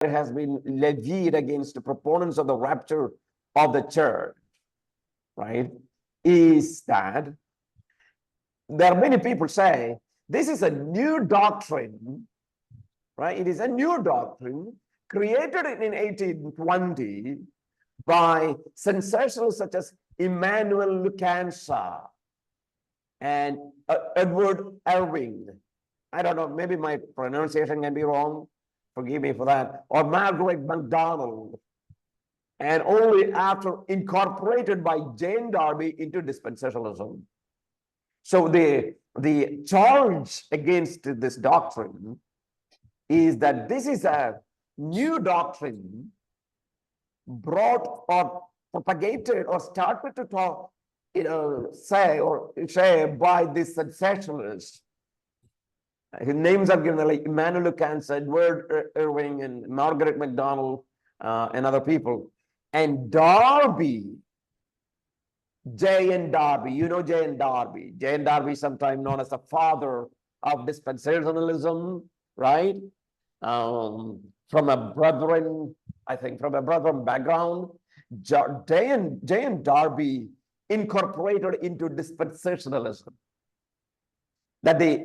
has been levied against the proponents of the rapture of the church, right, is that there are many people say this is a new doctrine, right? It is a new doctrine created in 1820 by sensationalists such as Immanuel Lucansa and Edward Irving. I don't know, maybe my pronunciation can be wrong. Forgive me for that. Or Margaret MacDonald. And only after incorporated by Jane Darby into dispensationalism. So the charge against this doctrine is that this is a new doctrine brought or propagated or started to talk, say by this sensationalist. His names are given like Immanuel Kant, Edward Irving, and Margaret MacDonald, and other people. And Darby, J.N. Darby, you know J.N. Darby. J.N. Darby, sometimes known as the father of dispensationalism, right? From a brethren, I think, from a brethren background. J.N. Darby incorporated into dispensationalism.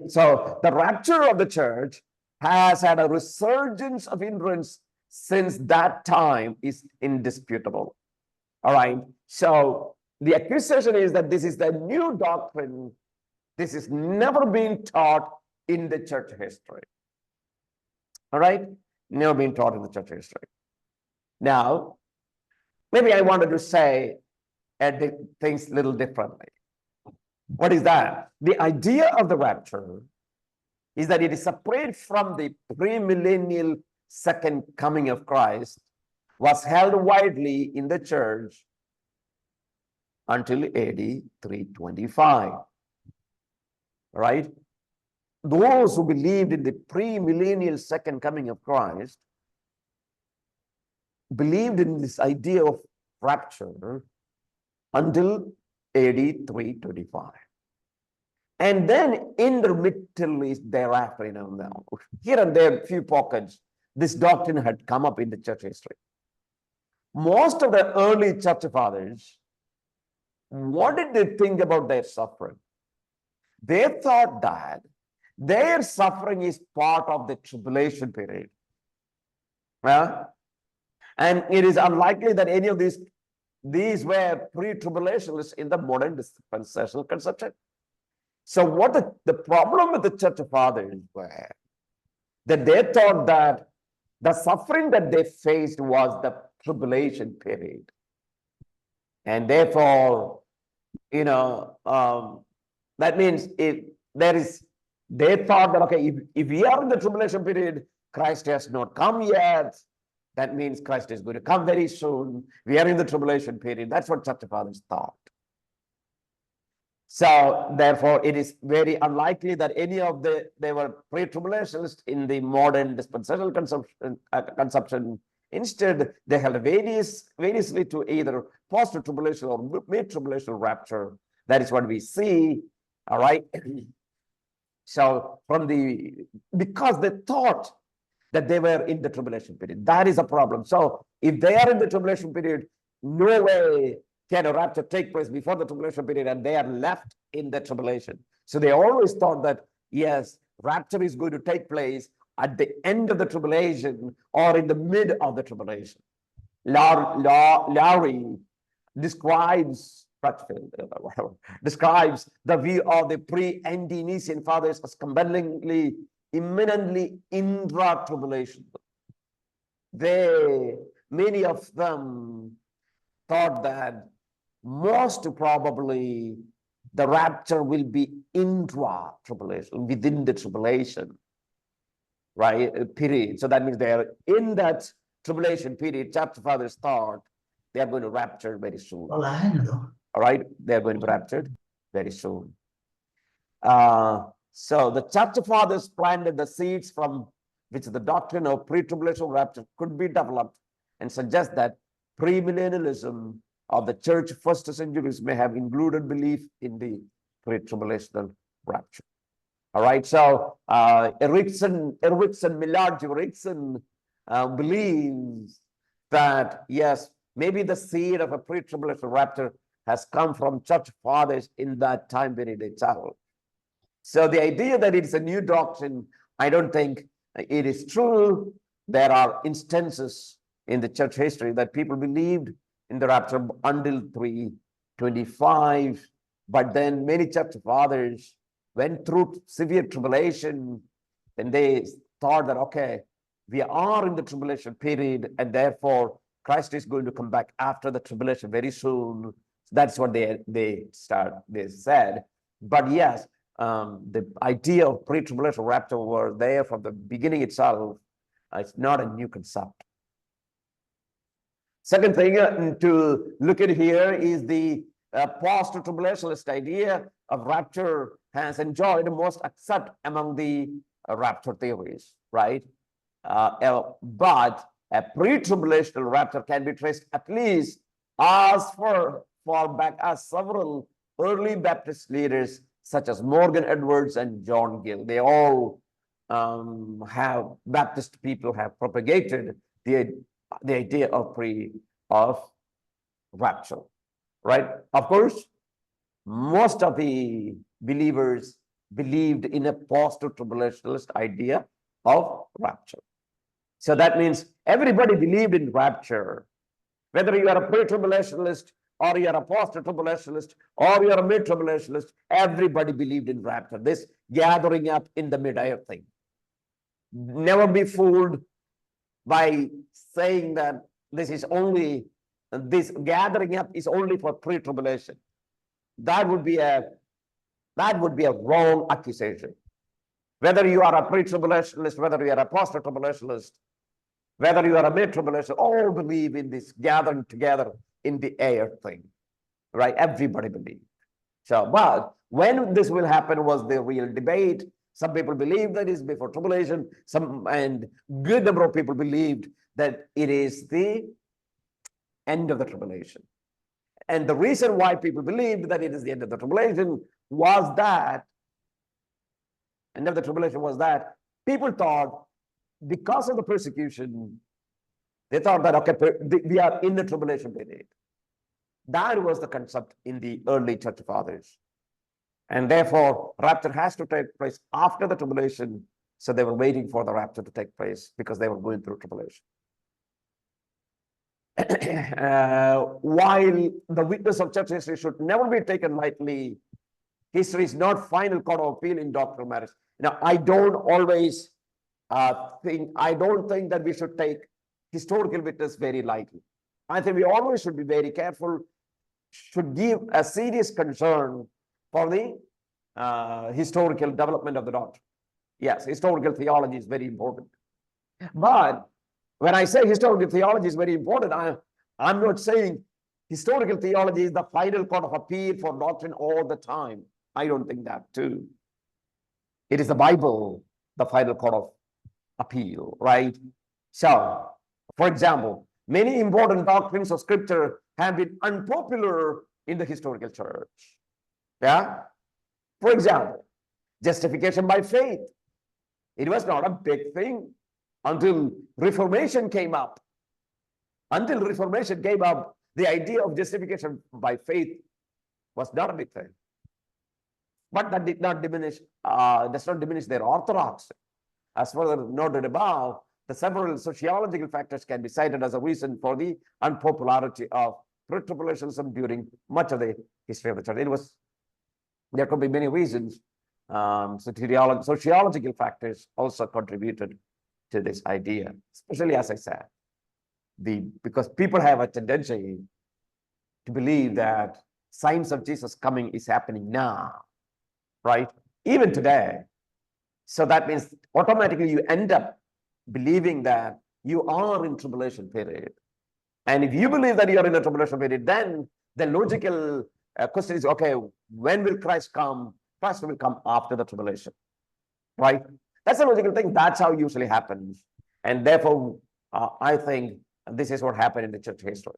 So the rapture of the church has had a resurgence of influence since that time is indisputable. All right. So the accusation is that this is the new doctrine. This is never been taught in the church history. All right. Never been taught in the church history. Now, maybe I wanted to say things a little differently. What is that? The idea of the rapture is that it is separate from the premillennial second coming of Christ, was held widely in the church until AD 325. Right? Those who believed in the premillennial second coming of Christ believed in this idea of rapture until AD 325. And then intermittently thereafter, here and there, a few pockets, this doctrine had come up in the church history. Most of the early church fathers, what did they think about their suffering? They thought that their suffering is part of the tribulation period. And it is unlikely that any of these were pre-tribulationists in the modern dispensational conception. So what the problem with the church fathers were that they thought that the suffering that they faced was the tribulation period. And therefore, that means they thought that, okay, if we are in the tribulation period, Christ has not come yet. That means Christ is going to come very soon. We are in the tribulation period. That's what church fathers thought. So therefore, it is very unlikely that any of they were pre-tribulationists in the modern dispensational conception. Instead, they held variously to either post-tribulation or mid-tribulation rapture. That is what we see. All right. So because they thought that they were in the tribulation period, that is a problem. So if they are in the tribulation period, no way can a rapture take place before the tribulation period, and they are left in the tribulation. So they always thought that, yes, rapture is going to take place at the end of the tribulation or in the mid of the tribulation. Lowry describes the view of the pre-Nicene fathers as compellingly, imminently intra-tribulation. Many of them thought that most probably the rapture will be intra-tribulation, within the tribulation, right, period. So that means they are in that tribulation period. Church fathers thought they are going to rapture very soon. All right, they are going to be raptured very soon. So the church fathers planted the seeds from which the doctrine of pre-tribulation rapture could be developed, and suggest that premillennialism of the church first centuries may have included belief in the pre-tribulational rapture. All right, so Millard Erickson believes that, yes, maybe the seed of a pre-tribulation rapture has come from church fathers in that time period itself. So the idea that it's a new doctrine, I don't think it is true. There are instances in the church history that people believed in the rapture until 325, but then many church fathers went through severe tribulation, and they thought that, okay, we are in the tribulation period, and therefore Christ is going to come back after the tribulation very soon. That's what they said. But yes, the idea of pre-tribulation rapture was there from the beginning itself. It's not a new concept. Second thing to look at here is the post-tribulationist idea of rapture has enjoyed most accept among the rapture theories, right? But a pre-tribulational rapture can be traced at least as far back as several early Baptist leaders such as Morgan Edwards and John Gill. They all Baptist people have propagated the idea of rapture, right? Of course, most of the believers believed in a post-tribulationist idea of rapture. So that means everybody believed in rapture, whether you are a pre-tribulationist or you are a post-tribulationist or you are a mid-tribulationist, everybody believed in rapture, this gathering up in the mid-air thing. Never be fooled by saying that this gathering up is only for pre-tribulation. That would be a wrong accusation. Whether you are a pre-tribulationist, whether you are a post-tribulationist, whether you are a mid-tribulationist, all believe in this gathering together in the air thing, right? Everybody believed. So, but when this will happen was the real debate. Some people believe that it's before tribulation, and good number of people believed that it is the end of the tribulation. And the reason why people believed that it is the end of the tribulation was that people thought, because of the persecution, they thought that, okay, we are in the tribulation period. That was the concept in the early church fathers. And therefore, rapture has to take place after the tribulation. So they were waiting for the rapture to take place because they were going through tribulation. While the witness of church history should never be taken lightly, history is not final court of appeal in doctrinal matters. Now, I don't think that we should take historical witness very lightly. I think we always should be very careful, should give a serious concern for the historical development of the doctrine. Yes, historical theology is very important. But when I say historical theology is very important, I'm not saying historical theology is the final court of appeal for doctrine all the time. I don't think that too. It is the Bible, the final court of appeal, right? So, for example, many important doctrines of Scripture have been unpopular in the historical church. Yeah? For example, justification by faith. It was not a big thing until Reformation came up. Until Reformation came up, the idea of justification by faith was not a big thing. But that does not diminish their orthodoxy. As further noted above, the several sociological factors can be cited as a reason for the unpopularity of pre-tribulationism during much of the history of the church. There could be many reasons. Sociological factors also contributed to this idea, especially, as I said, because people have a tendency to believe that signs of Jesus coming is happening now, right? Even today. So that means automatically you end up believing that you are in tribulation period. And if you believe that you are in a tribulation period, then the logical question is, okay, when will Christ come? Christ will come after the tribulation, right? That's a logical thing. That's how it usually happens. And therefore, I think this is what happened in the church history.